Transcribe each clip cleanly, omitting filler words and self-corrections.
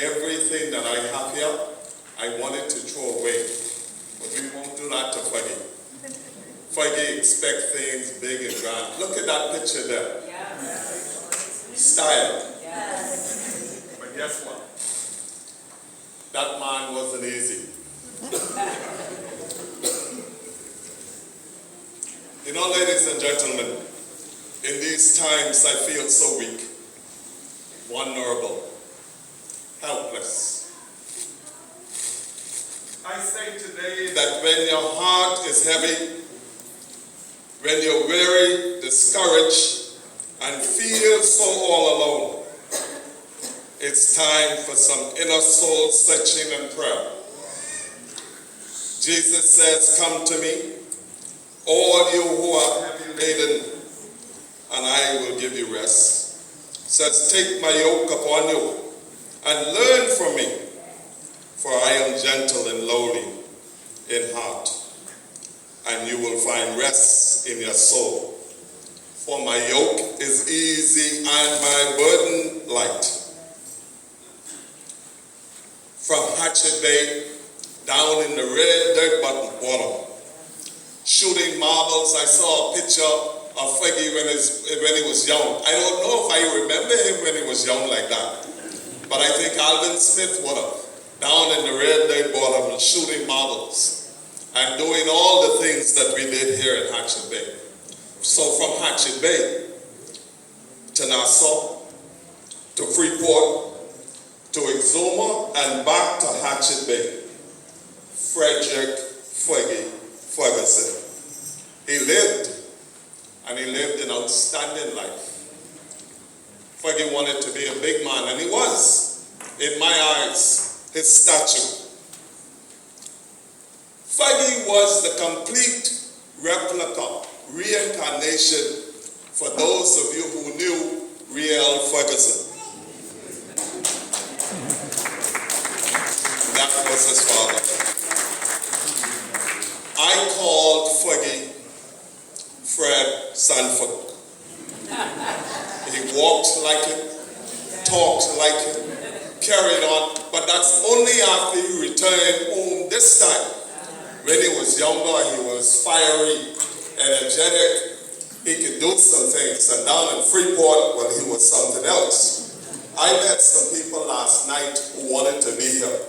everything that I have here, I wanted to throw away. But we won't do that to Fergie. Fergie expect things big and grand. Look at that picture there. Style. But guess what? That man wasn't easy. You know, ladies and gentlemen, in these times I feel so weak, vulnerable, helpless. I say today that when your heart is heavy, when you're weary, discouraged, and feel so all alone, it's time for some inner soul searching and prayer. Jesus says, come to me, all you who are heavy laden, and I will give you rest. Says, take my yoke upon you and learn from me, for I am gentle and lowly in heart, and you will find rest in your soul. For my yoke is easy and my burden light. From Hatchet Bay, down in the red dirt water, shooting marbles, I saw a picture of Fergie when he was young. I don't know if I remember him when he was young like that, but I think Alvin Smith would have, down in the red dirt bottom, shooting marbles and doing all the things that we did here in Hatchet Bay. So from Hatchet Bay to Nassau, to Freeport, to Exuma, and back to Hatchet Bay, Frederick Ferguson. He lived, and he lived an outstanding life. Fergie wanted to be a big man, and he was, in my eyes, his statue. Fergie was the complete replica, reincarnation for those of you who knew real Ferguson. That was his father. I called Fergie Fred Sanford. He walked like it, talked like it, carried on, but that's only after he returned home this time. When he was younger, he was fiery, energetic. He could do some things. And down in Freeport, well, he was something else. I met some people last night who wanted to be here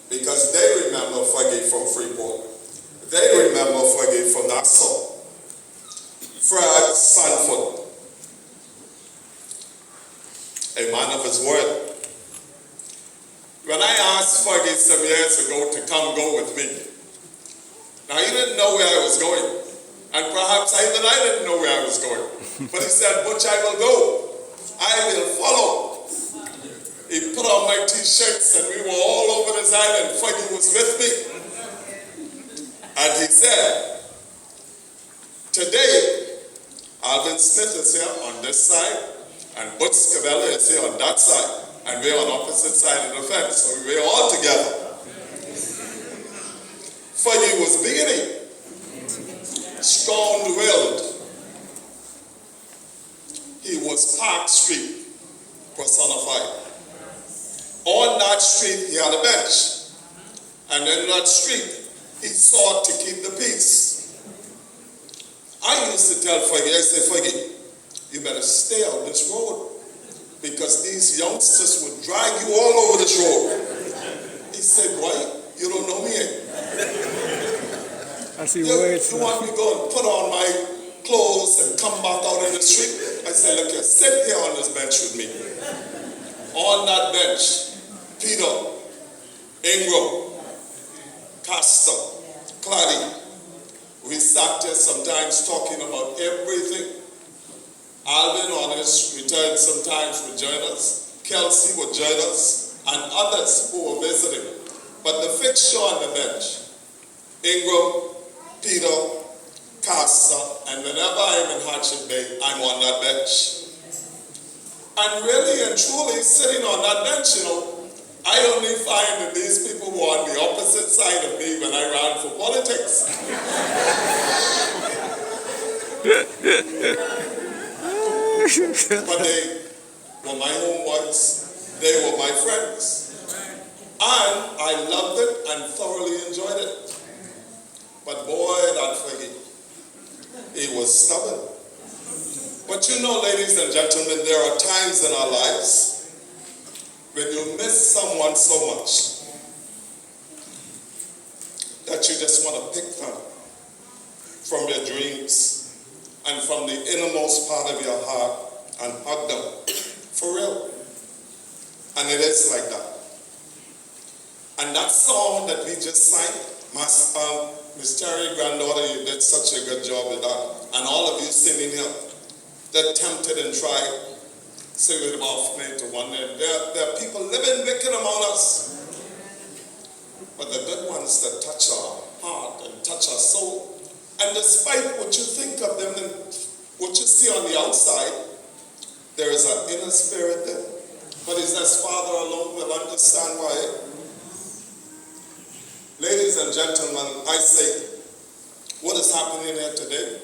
because they remember Fergie from Freeport. They remember Fergie from Nassau. Fred Sanford, a man of his word. When I asked Fergie some years ago to come go with me, now he didn't know where I was going, and perhaps even I didn't know where I was going. But he said, Butch, I will go. I will follow. He put on my t-shirts and we were all over this island. Fergie was with me. And he said, today, Alvin Smith is here on this side, and Butch Scavella is here on that side, and we're on opposite side of the fence, so we're all together. Fergie was beginning, strong-willed. He was Park Street personified. On that street, he had a bench, and in that street, he sought to keep the peace. I used to tell Fergie, I say, Fergie, you better stay on this road because these youngsters would drag you all over this road. He said, why? You don't know me. I see words. You want me to go and put on my clothes and come back out in the street? I said, look here, sit here on this bench with me. On that bench, Peter, Ingram, Castor, Clady, we sat there sometimes talking about everything. Alvin on his return sometimes would join us. Kelsey would join us, and others who were visiting. But the fixture on the bench, Ingram, Peter, Castor, and whenever I'm in Hatchet Bay, I'm on that bench. And really and truly, sitting on that bench, I only find that these people were on the opposite side of me when I ran for politics. But they were my homeboys. They were my friends. And I loved it and thoroughly enjoyed it. But boy, that Fergie, he was stubborn. But you know, ladies and gentlemen, there are times in our lives when you miss someone so much that you just want to pick them from your dreams and from the innermost part of your heart and hug them. For real. And it is like that. And that song that we just sang, Miss Terry, granddaughter, you did such a good job with that. And all of you singing here that tempted and tried, sing it off me to one day. There are people living wicked among us. But the good ones that touch our heart and touch our soul. And despite what you think of them and what you see on the outside, there is an inner spirit there. But it's as Father alone will understand why. Ladies and gentlemen, I say, what is happening here today?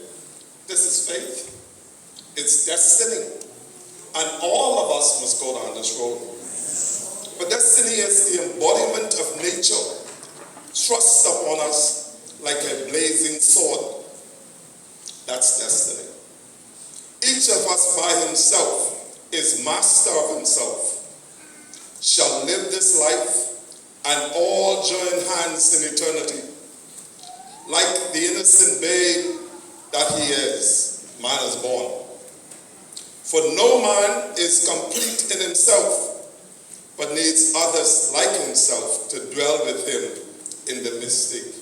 This is faith. It's destiny. And all of us must go down this road. But destiny is the embodiment of nature, thrust upon us like a blazing sword. That's destiny. Each of us by himself is master of himself, shall live this life and all join hands in eternity. Like the innocent babe that he is, man is born. For no man is complete in himself, but needs others like himself to dwell with him in the mystic